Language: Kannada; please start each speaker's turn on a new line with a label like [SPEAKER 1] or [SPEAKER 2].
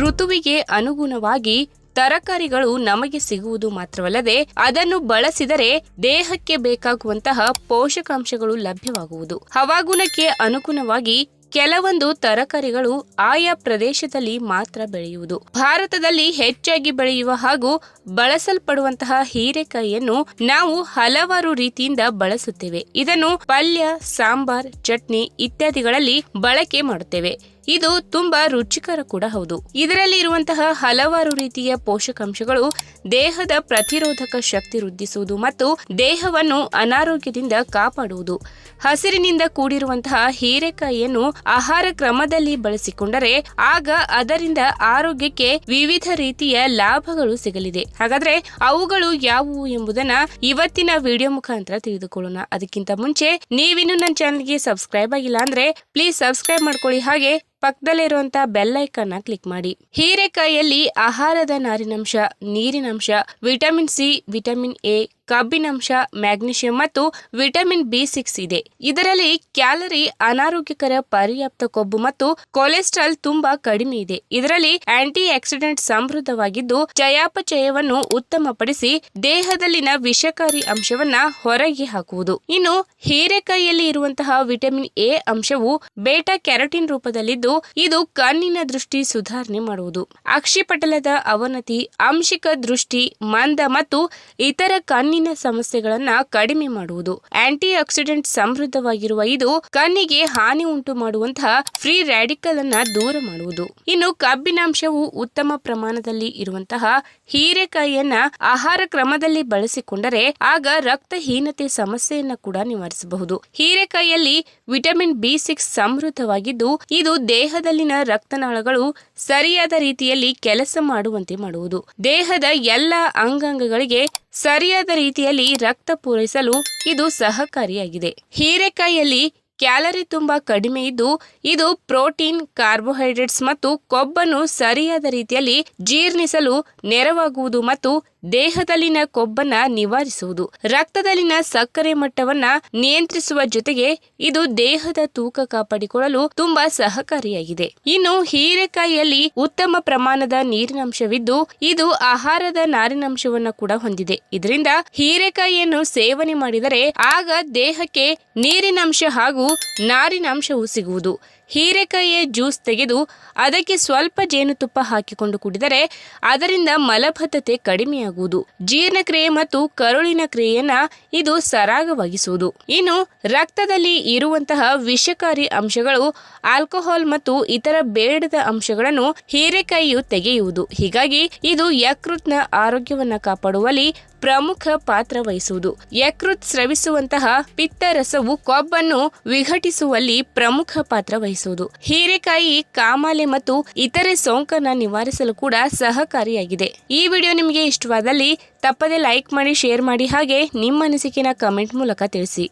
[SPEAKER 1] ಋತುವಿಗೆ ಅನುಗುಣವಾಗಿ ತರಕಾರಿಗಳು ನಮಗೆ ಸಿಗುವುದು ಮಾತ್ರವಲ್ಲದೆ ಅದನ್ನು ಬಳಸಿದರೆ ದೇಹಕ್ಕೆ ಬೇಕಾಗುವಂತಹ ಪೋಷಕಾಂಶಗಳು ಲಭ್ಯವಾಗುವುದು. ಹವಾಗುಣಕ್ಕೆ ಅನುಗುಣವಾಗಿ ಕೆಲವೊಂದು ತರಕಾರಿಗಳು ಆಯಾ ಪ್ರದೇಶದಲ್ಲಿ ಮಾತ್ರ ಬೆಳೆಯುವುದು. ಭಾರತದಲ್ಲಿ ಹೆಚ್ಚಾಗಿ ಬೆಳೆಯುವ ಹಾಗೂ ಬಳಸಲ್ಪಡುವಂತಹ ಹೀರೆಕಾಯಿಯನ್ನು ನಾವು ಹಲವಾರು ರೀತಿಯಿಂದ ಬಳಸುತ್ತೇವೆ. ಇದನ್ನು ಪಲ್ಯ, ಸಾಂಬಾರ್, ಚಟ್ನಿ ಇತ್ಯಾದಿಗಳಲ್ಲಿ ಬಳಕೆ ಮಾಡುತ್ತೇವೆ. ಇದು ತುಂಬಾ ರುಚಿಕರ ಕೂಡ ಹೌದು. ಇದರಲ್ಲಿ ಇರುವಂತಹ ಹಲವಾರು ರೀತಿಯ ಪೋಷಕಾಂಶಗಳು ದೇಹದ ಪ್ರತಿರೋಧಕ ಶಕ್ತಿ ವೃದ್ಧಿಸುವುದು ಮತ್ತು ದೇಹವನ್ನು ಅನಾರೋಗ್ಯದಿಂದ ಕಾಪಾಡುವುದು. ಹಸಿರಿನಿಂದ ಕೂಡಿರುವಂತಹ ಹೀರೆಕಾಯಿಯನ್ನು ಆಹಾರ ಕ್ರಮದಲ್ಲಿ ಬಳಸಿಕೊಂಡರೆ ಆಗ ಅದರಿಂದ ಆರೋಗ್ಯಕ್ಕೆ ವಿವಿಧ ರೀತಿಯ ಲಾಭಗಳು ಸಿಗಲಿದೆ. ಹಾಗಾದ್ರೆ ಅವುಗಳು ಯಾವುವು ಎಂಬುದನ್ನ ಇವತ್ತಿನ ವಿಡಿಯೋ ಮುಖಾಂತರ ತಿಳಿದುಕೊಳ್ಳೋಣ. ಅದಕ್ಕಿಂತ ಮುಂಚೆ ನೀವಿನ್ನು ನನ್ನ ಚಾನೆಲ್ಗೆ ಸಬ್ಸ್ಕ್ರೈಬ್ ಆಗಿಲ್ಲ ಅಂದ್ರೆ ಪ್ಲೀಸ್ ಸಬ್ಸ್ಕ್ರೈಬ್ ಮಾಡ್ಕೊಳ್ಳಿ, ಹಾಗೆ ಪಕ್ಕದಲ್ಲಿರುವಂತಹ ಬೆಲ್ ಐಕಾನ್ ಕ್ಲಿಕ್ ಮಾಡಿ. ಹೀರೆಕಾಯಿಯಲ್ಲಿ ಆಹಾರದ ನಾರಿನಂಶ, ನೀರಿನಂಶ, ವಿಟಮಿನ್ ಸಿ, ವಿಟಮಿನ್ ಎ, ಕಬ್ಬಿನಾಂಶ, ಮ್ಯಾಗ್ನೀಷಿಯಂ ಮತ್ತು ವಿಟಮಿನ್ ಬಿ6 ಇದೆ. ಇದರಲ್ಲಿ ಕ್ಯಾಲರಿ, ಅನಾರೋಗ್ಯಕರ ಪರ್ಯಾಪ್ತ ಕೊಬ್ಬು ಮತ್ತು ಕೊಲೆಸ್ಟ್ರಾಲ್ ತುಂಬಾ ಕಡಿಮೆ ಇದೆ. ಇದರಲ್ಲಿ ಆಂಟಿ ಆಕ್ಸಿಡೆಂಟ್ ಸಮೃದ್ಧವಾಗಿದ್ದು ಚಯಾಪಚಯವನ್ನು ಉತ್ತಮಪಡಿಸಿ ದೇಹದಲ್ಲಿನ ವಿಷಕಾರಿ ಅಂಶವನ್ನ ಹೊರಗೆ ಹಾಕುವುದು. ಇನ್ನು ಹೀರೆಕಾಯಿಯಲ್ಲಿ ಇರುವಂತಹ ವಿಟಮಿನ್ ಎ ಅಂಶವು ಬೇಟಾ ಕ್ಯಾರೋಟಿನ್ ರೂಪದಲ್ಲಿದ್ದು ಇದು ಕಣ್ಣಿನ ದೃಷ್ಟಿ ಸುಧಾರಣೆ ಮಾಡುವುದು, ಅಕ್ಷಿಪಟಲದ ಅವನತಿ, ಆಂಶಿಕ ದೃಷ್ಟಿ ಮಂದ ಮತ್ತು ಇತರ ಕಣ್ಣಿನ ಸಮಸ್ಯೆಗಳನ್ನ ಕಡಿಮೆ ಮಾಡುವುದು. ಆಂಟಿ ಆಕ್ಸಿಡೆಂಟ್ ಸಮೃದ್ಧವಾಗಿರುವ ಇದು ಕಣ್ಣಿಗೆ ಹಾನಿ ಉಂಟು ಮಾಡುವಂತಹ ಫ್ರೀ ರ್ಯಾಡಿಕಲ್ ಅನ್ನ ದೂರ ಮಾಡುವುದು. ಇನ್ನು ಕಬ್ಬಿನಾಂಶವು ಉತ್ತಮ ಪ್ರಮಾಣದಲ್ಲಿ ಇರುವಂತಹ ಹೀರೆಕಾಯಿಯನ್ನ ಆಹಾರ ಕ್ರಮದಲ್ಲಿ ಬಳಸಿಕೊಂಡರೆ ಆಗ ರಕ್ತಹೀನತೆ ಸಮಸ್ಯೆಯನ್ನ ಕೂಡ ನಿವಾರಿಸಬಹುದು. ಹೀರೆಕಾಯಿಯಲ್ಲಿ ವಿಟಮಿನ್ ಬಿ6 ಸಮೃದ್ಧವಾಗಿದ್ದು ಇದು ದೇಹದಲ್ಲಿನ ರಕ್ತನಾಳಗಳು ಸರಿಯಾದ ರೀತಿಯಲ್ಲಿ ಕೆಲಸ ಮಾಡುವಂತೆ ಮಾಡುವುದು. ದೇಹದ ಎಲ್ಲ ಅಂಗಾಂಗಗಳಿಗೆ ಸರಿಯಾದ ರೀತಿಯಲ್ಲಿ ರಕ್ತ ಪೂರೈಸಲು ಇದು ಸಹಕಾರಿಯಾಗಿದೆ. ಹೀರೆಕಾಯಿಯಲ್ಲಿ ಕ್ಯಾಲರಿ ತುಂಬಾ ಕಡಿಮೆ ಇದ್ದು ಇದು ಪ್ರೋಟೀನ್, ಕಾರ್ಬೋಹೈಡ್ರೇಟ್ಸ್ ಮತ್ತು ಕೊಬ್ಬನ್ನು ಸರಿಯಾದ ರೀತಿಯಲ್ಲಿ ಜೀರ್ಣಿಸಲು ನೆರವಾಗುವುದು ಮತ್ತು ದೇಹದಲ್ಲಿನ ಕೊಬ್ಬನ್ನ ನಿವಾರಿಸುವುದು. ರಕ್ತದಲ್ಲಿನ ಸಕ್ಕರೆ ಮಟ್ಟವನ್ನ ನಿಯಂತ್ರಿಸುವ ಜೊತೆಗೆ ಇದು ದೇಹದ ತೂಕ ಕಾಪಾಡಿಕೊಳ್ಳಲು ತುಂಬಾ ಸಹಕಾರಿಯಾಗಿದೆ. ಇನ್ನು ಹೀರೆಕಾಯಿಯಲ್ಲಿ ಉತ್ತಮ ಪ್ರಮಾಣದ ನೀರಿನಂಶವಿದ್ದು ಇದು ಆಹಾರದ ನಾರಿನಂಶವನ್ನ ಕೂಡ ಹೊಂದಿದೆ. ಇದರಿಂದ ಹೀರೆಕಾಯಿಯನ್ನು ಸೇವನೆ ಮಾಡಿದರೆ ಆಗ ದೇಹಕ್ಕೆ ನೀರಿನಂಶ ಹಾಗೂ ನಾರಿನಂಶವು ಸಿಗುವುದು. ಹೀರೆಕಾಯಿಯ ಜ್ಯೂಸ್ ತೆಗೆದು ಅದಕ್ಕೆ ಸ್ವಲ್ಪ ಜೇನುತುಪ್ಪ ಹಾಕಿಕೊಂಡು ಕುಡಿದರೆ ಅದರಿಂದ ಮಲಬದ್ಧತೆ ಕಡಿಮೆಯಾಗುವುದು. ಜೀರ್ಣಕ್ರಿಯೆ ಮತ್ತು ಕರುಳಿನ ಕ್ರಿಯೆಯನ್ನ ಇದು ಸರಾಗವಾಗಿಸುವುದು. ಇನ್ನು ರಕ್ತದಲ್ಲಿ ಇರುವಂತಹ ವಿಷಕಾರಿ ಅಂಶಗಳು, ಆಲ್ಕೋಹಾಲ್ ಮತ್ತು ಇತರ ಬೇಡದ ಅಂಶಗಳನ್ನು ಹೀರೆಕಾಯಿಯು ತೆಗೆಯುವುದು. ಹೀಗಾಗಿ ಇದು ಯಕೃತ್ನ ಆರೋಗ್ಯವನ್ನ ಕಾಪಾಡುವಲ್ಲಿ ಪ್ರಮುಖ ಪಾತ್ರ ವಹಿಸುವುದು. ಯಕೃತ್ ಸ್ರವಿಸುವಂತಹ ಪಿತ್ತರಸವು ಕೊಬ್ಬನ್ನು ವಿಘಟಿಸುವಲ್ಲಿ ಪ್ರಮುಖ ಪಾತ್ರ ವಹಿಸುವುದು. ಹೀರೆಕಾಯಿ ಕಾಮಾಲೆ ಮತ್ತು ಇತರೆ ಸೋಂಕನ್ನ ನಿವಾರಿಸಲು ಕೂಡ ಸಹಕಾರಿಯಾಗಿದೆ. ಈ ವಿಡಿಯೋ ನಿಮಗೆ ಇಷ್ಟವಾದಲ್ಲಿ ತಪ್ಪದೆ ಲೈಕ್ ಮಾಡಿ, ಶೇರ್ ಮಾಡಿ, ಹಾಗೆ ನಿಮ್ಮ ಅನಿಸಿಕೆನ ಕಮೆಂಟ್ ಮೂಲಕ ತಿಳಿಸಿ.